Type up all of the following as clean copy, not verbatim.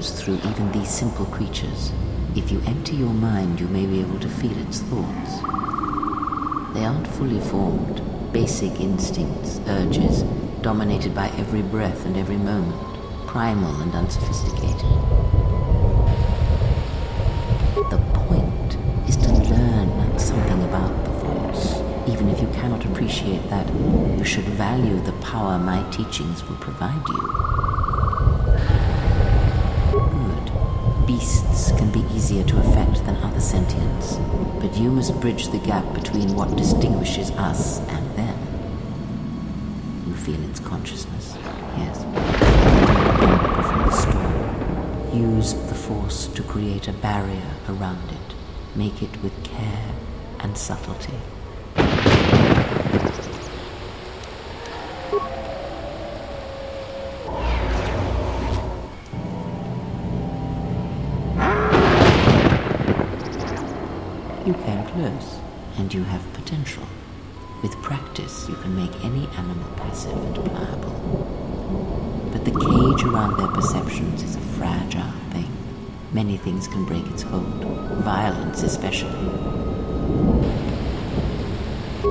flows through even these simple creatures. If you empty your mind, you may be able to feel its thoughts. They aren't fully formed, basic instincts, urges, dominated by every breath and every moment, primal and unsophisticated. The point is to learn something about the Force. Even if you cannot appreciate that, you should value the power my teachings will provide you. Good. Beasts can be easier to affect than other sentients, but you must bridge the gap between what distinguishes us and them. You feel its consciousness, yes. Before the storm. Use the Force to create a barrier around it. Make it with care and subtlety. You came close, and you have potential. With practice, you can make any animal passive and pliable. But the cage around their perceptions is a fragile thing. Many things can break its hold, violence especially.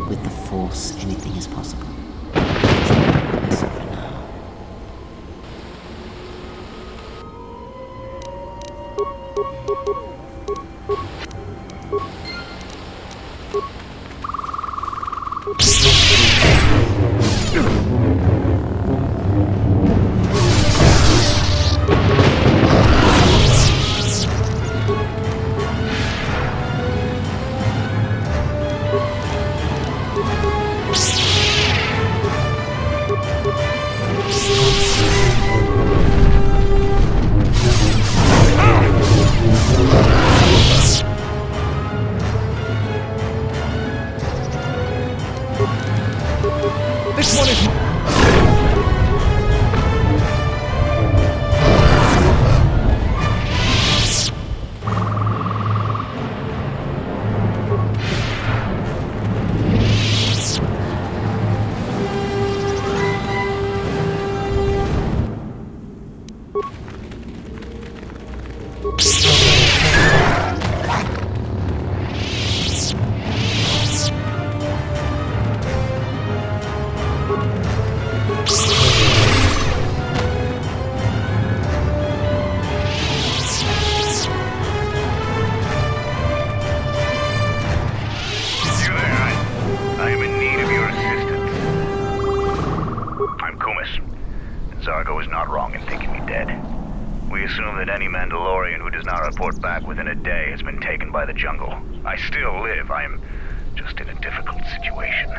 With the Force, anything is possible. That's for now. This one is... Zargo is not wrong in thinking me dead. We assume that any Mandalorian who does not report back within a day has been taken by the jungle. I still live. I am just in a difficult situation.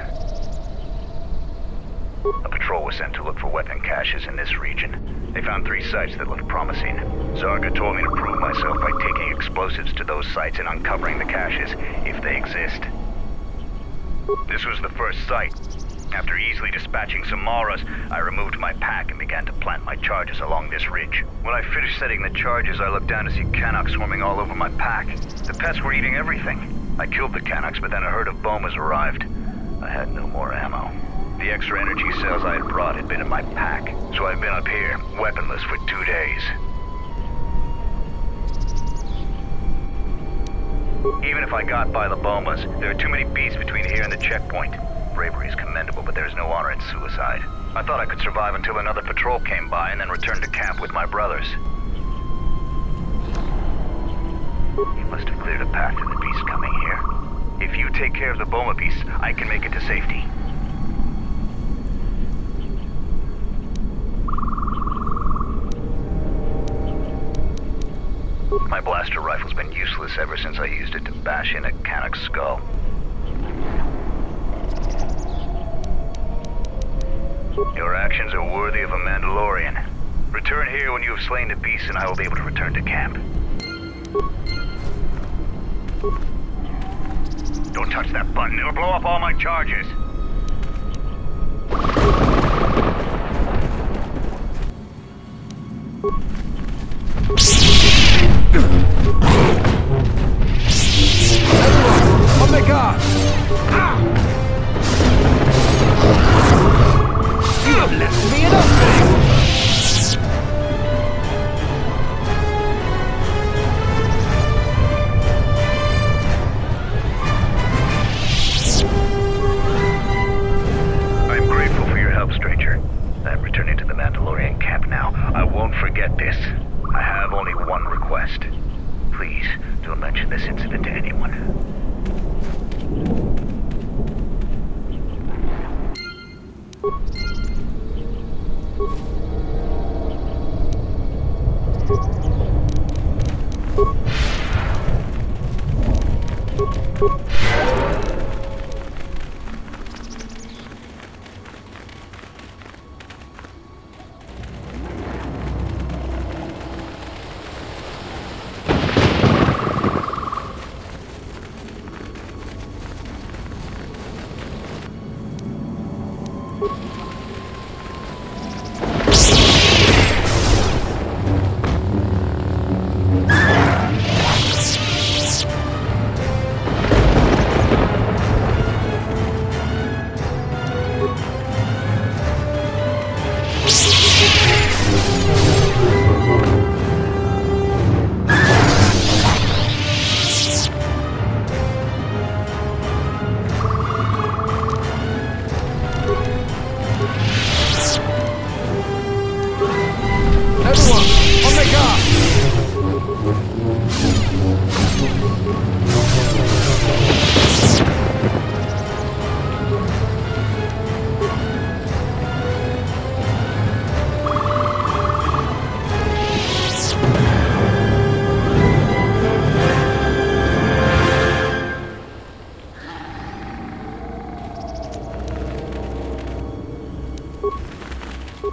A patrol was sent to look for weapon caches in this region. They found 3 sites that looked promising. Zarga told me to prove myself by taking explosives to those sites and uncovering the caches, if they exist. This was the first site. After easily dispatching some Maras, I removed my pack and began to plant my charges along this ridge. When I finished setting the charges, I looked down to see Canucks swarming all over my pack. The pests were eating everything. I killed the Canucks, but then a herd of Bomas arrived. I had no more ammo. The extra energy cells I had brought had been in my pack, so I've been up here, weaponless for 2 days. Even if I got by the Bomas, there are too many beasts between here and the checkpoint. Bravery is commendable, but there's no honor in suicide. I thought I could survive until another patrol came by and then return to camp with my brothers. You must have cleared a path to the beast coming here. If you take care of the Boma beasts, I can make it to safety. My blaster rifle's been useless ever since I used it to bash in a Canuck's skull. Your actions are worthy of a Mandalorian. Return here when you have slain the beast and I will be able to return to camp. Don't touch that button, it'll blow up all my charges. On the guard! You have left me an opening! Please, don't mention this incident to anyone.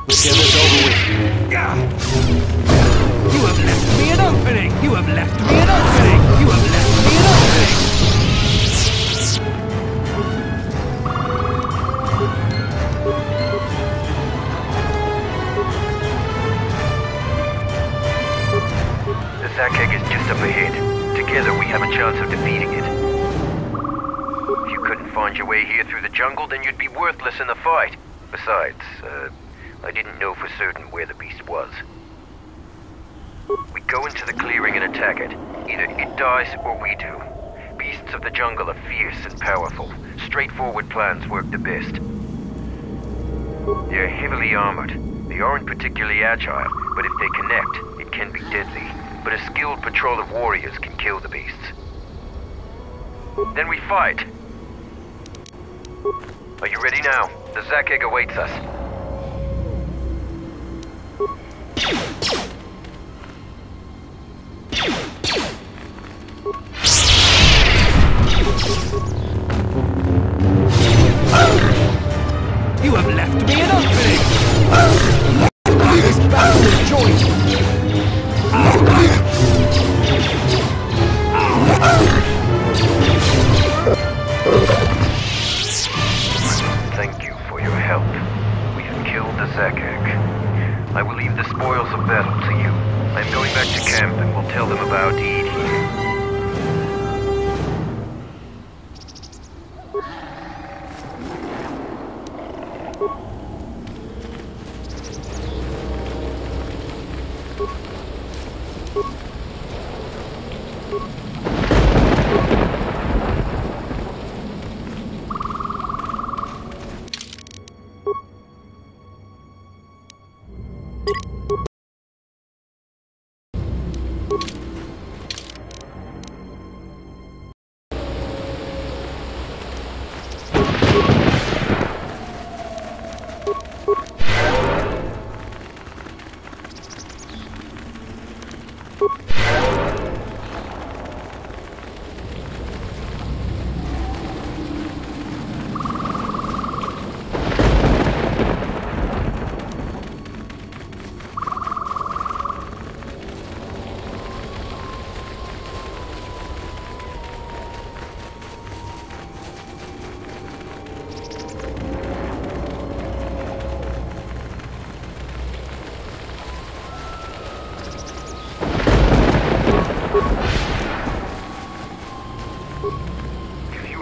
Let's get this over with. You have left me an opening! You have left me an opening! You have left me an opening! The Zakeg is just up ahead. Together we have a chance of defeating it. If you couldn't find your way here through the jungle, then you'd be worthless in the fight. Besides, I didn't know for certain where the beast was. We go into the clearing and attack it. Either it dies or we do. Beasts of the jungle are fierce and powerful. Straightforward plans work the best. They're heavily armored. They aren't particularly agile, but if they connect, it can be deadly. But a skilled patrol of warriors can kill the beasts. Then we fight. Are you ready now? The Zakeg awaits us. You have left me an opening! This battle is joined! Thank you for your help. We have killed the Zakeg. I will leave the spoils of battle to you. I'm going back to camp and will tell them about Eid here.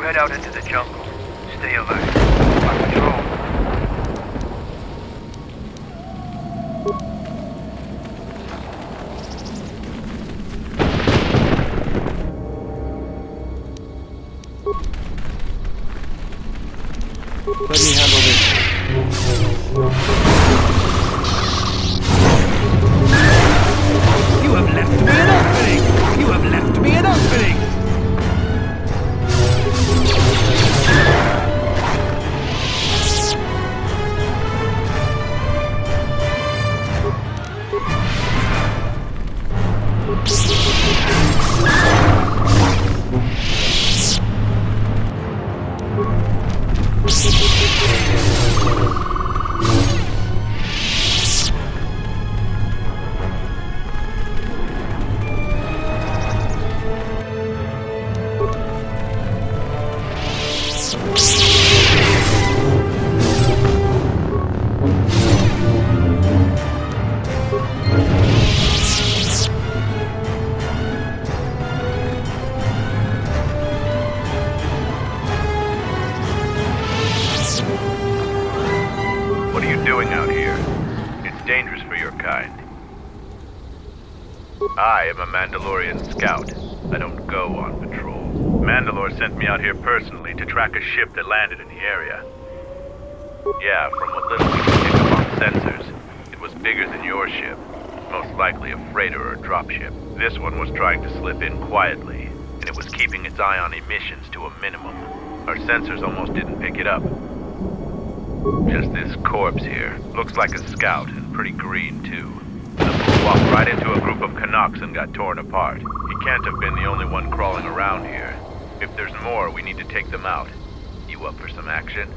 Head out into the jungle. Stay alert. Our patrol. Let me handle this. You have left me an opening! You have left I am a Mandalorian scout. I don't go on patrol. Mandalore sent me out here personally to track a ship that landed in the area. Yeah, from what little we could pick up on sensors, it was bigger than your ship. Most likely a freighter or dropship. This one was trying to slip in quietly, and it was keeping its eye on emissions to a minimum. Our sensors almost didn't pick it up. Just this corpse here. Looks like a scout, and pretty green too. The fool walked right into a group of Canucks and got torn apart. He can't have been the only one crawling around here. If there's more, we need to take them out. You up for some action?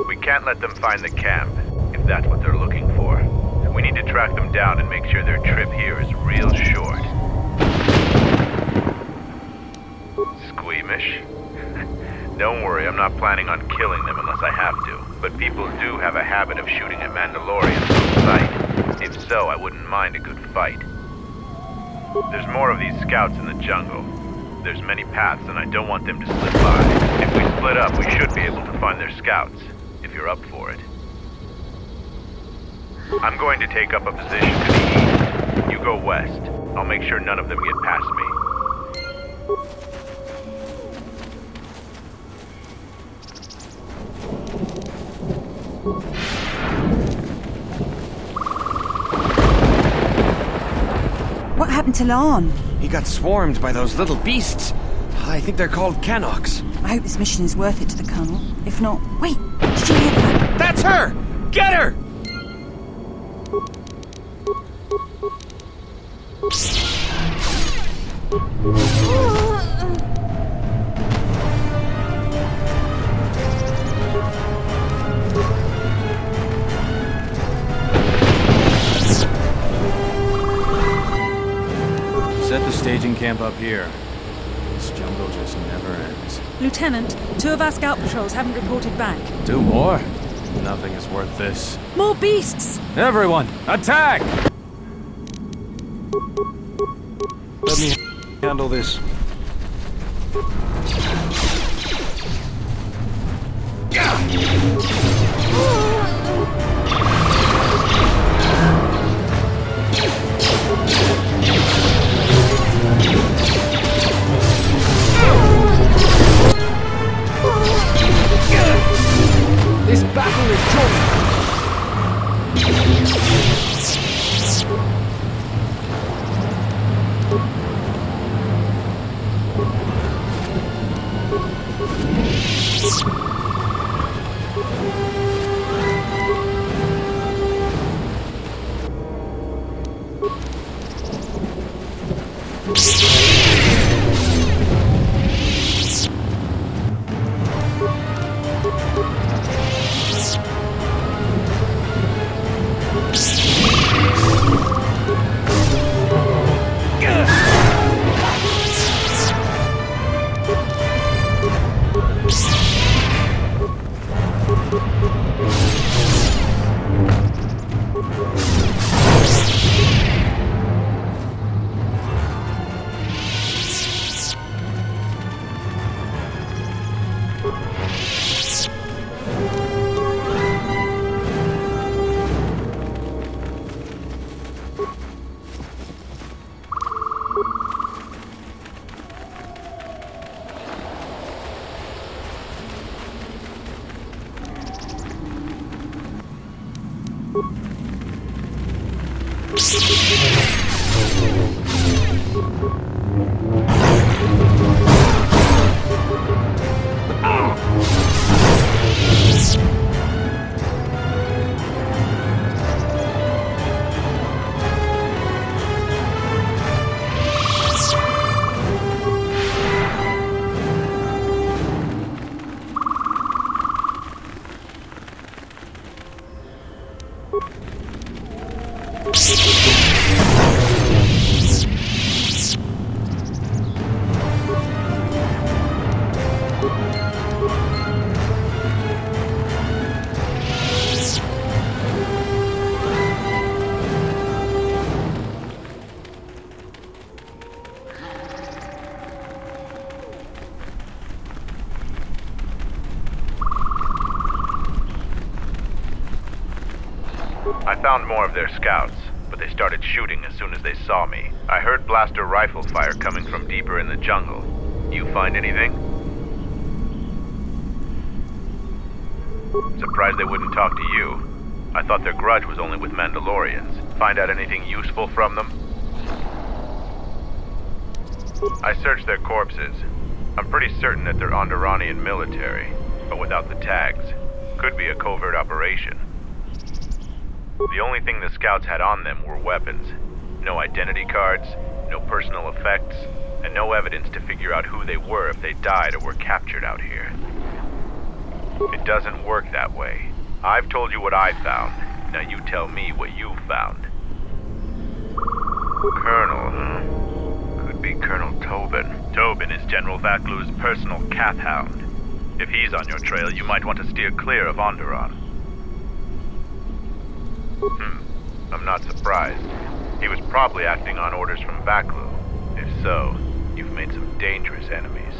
We can't let them find the camp, if that's what they're looking for. We need to track them down and make sure their trip here is real short. Squeamish? Don't worry, I'm not planning on killing them unless I have to. But people do have a habit of shooting at Mandalorians on sight. If so, I wouldn't mind a good fight. There's more of these scouts in the jungle. There's many paths, and I don't want them to slip by. If we split up, we should be able to find their scouts, if you're up for it. I'm going to take up a position to the east. You go west. I'll make sure none of them get past me. What happened to Lan? He got swarmed by those little beasts. I think they're called Canucks. I hope this mission is worth it to the Colonel. If not... Wait! Did you hear that? That's her! Get her! Set the staging camp up here. This jungle just never ends. Lieutenant, 2 of our scout patrols haven't reported back. 2 more? Nothing is worth this. More beasts! Everyone, attack! Let me handle this. This battle is joined. I found more of their scouts, but but they started shooting as soon as they saw me. I heard blaster rifle fire coming from deeper in the jungle. You find anything? Surprised they wouldn't talk to you. I thought their grudge was only with Mandalorians. Find out anything useful from them? I searched their corpses. I'm pretty certain that they're Onderonian military, but without the tags. Could be a covert operation. The only thing the scouts had on them were weapons. No identity cards, no personal effects, and no evidence to figure out who they were if they died or were captured out here. It doesn't work that way. I've told you what I found. Now you tell me what you found. Colonel, huh? Could be Colonel Tobin. Tobin is General Vaklu's personal cat hound. If he's on your trail, you might want to steer clear of Onderon. I'm not surprised. He was probably acting on orders from Vaklu. If so, you've made some dangerous enemies.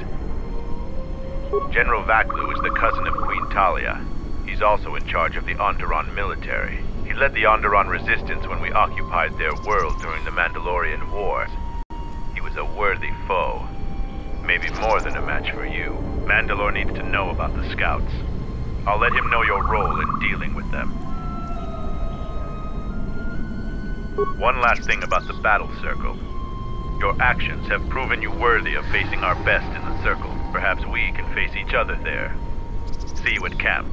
General Vaklu is the cousin of Queen Talia. He's also in charge of the Onderon military. He led the Onderon resistance when we occupied their world during the Mandalorian Wars. He was a worthy foe. Maybe more than a match for you. Mandalore needs to know about the scouts. I'll let him know your role in dealing with them. One last thing about the battle circle. Your actions have proven you worthy of facing our best in the circle. Perhaps we can face each other there. See you at camp.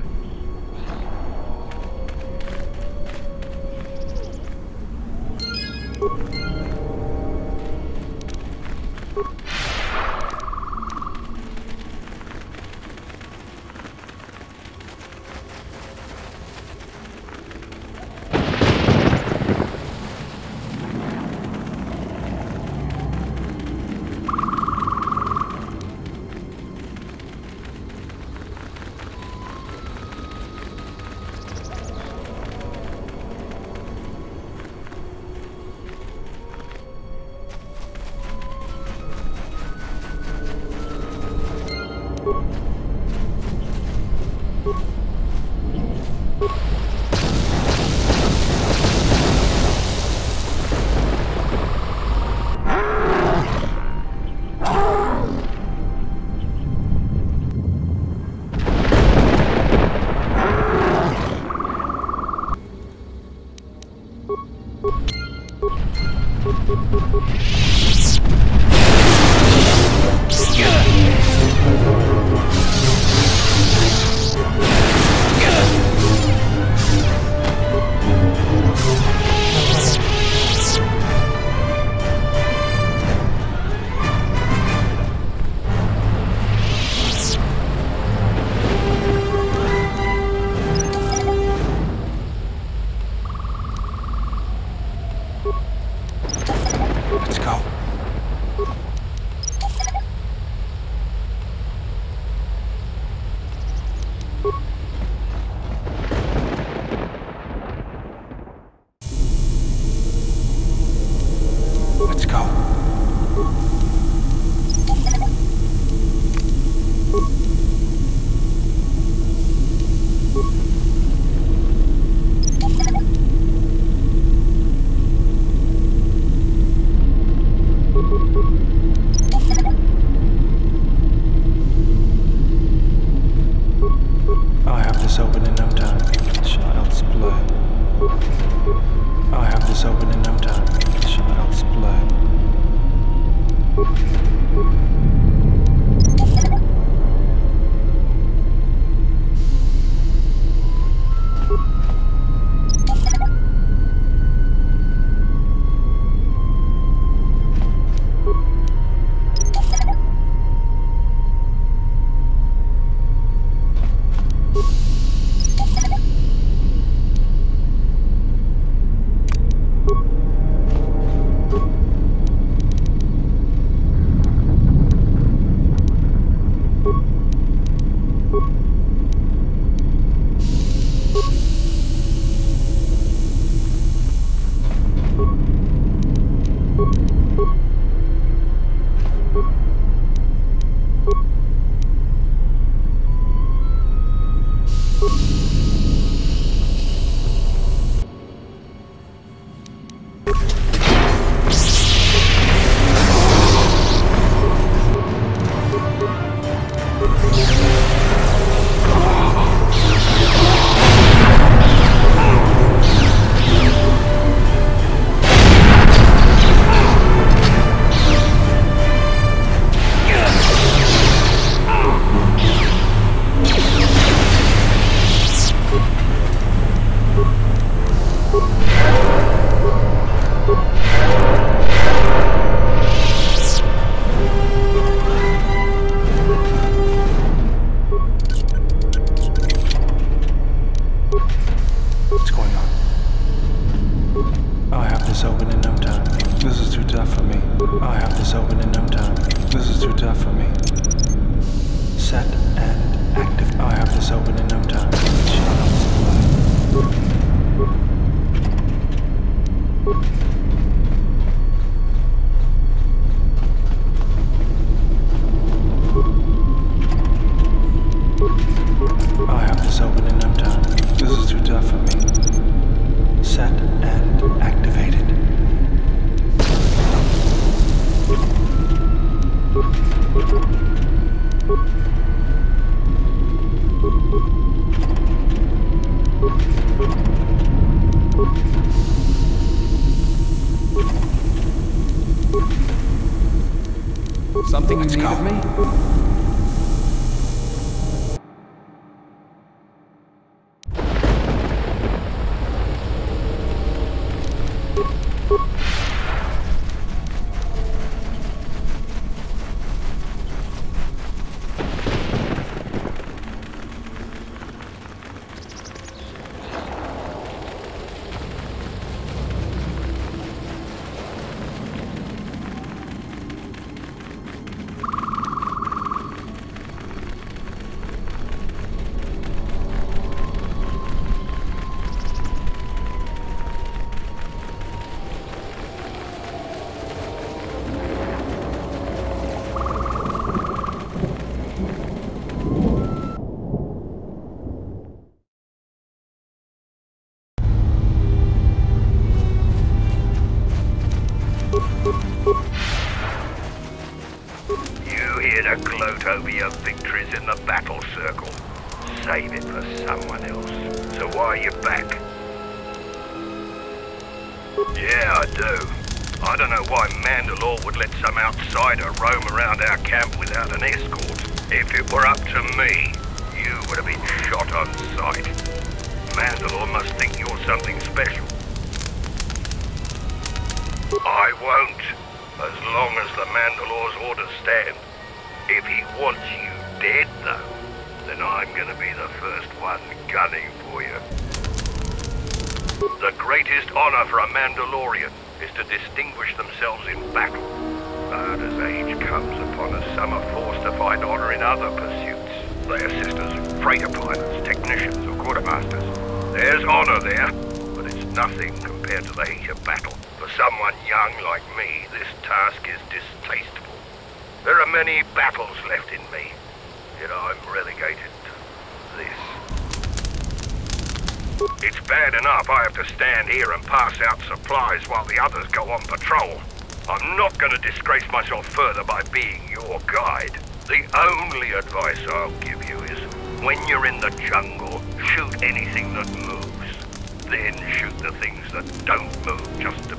This is too tough for me. Set and active. I have this open in no time. I have this open in no time. This is too tough for me. Set and activated. Something you need of me? To gloat over your victories in the battle circle. Save it for someone else. So why are you back? Yeah, I do. I don't know why Mandalore would let some outsider roam around our camp without an escort. If it were up to me, you would have been shot on sight. Mandalore must think you're something special. I won't, as long as the Mandalore's orders stand. If he wants you dead, though, then I'm gonna be the first one gunning for you. The greatest honor for a Mandalorian is to distinguish themselves in battle. But as age comes upon us, some are forced to find honor in other pursuits. They assist as freighter pilots, technicians, or quartermasters. There's honor there, but it's nothing compared to the heat of battle. For someone young like me, this task is distasteful. There are many battles left in me, yet I'm relegated to this. It's bad enough I have to stand here and pass out supplies while the others go on patrol. I'm not going to disgrace myself further by being your guide. The only advice I'll give you is, when you're in the jungle, shoot anything that moves. Then shoot the things that don't move just to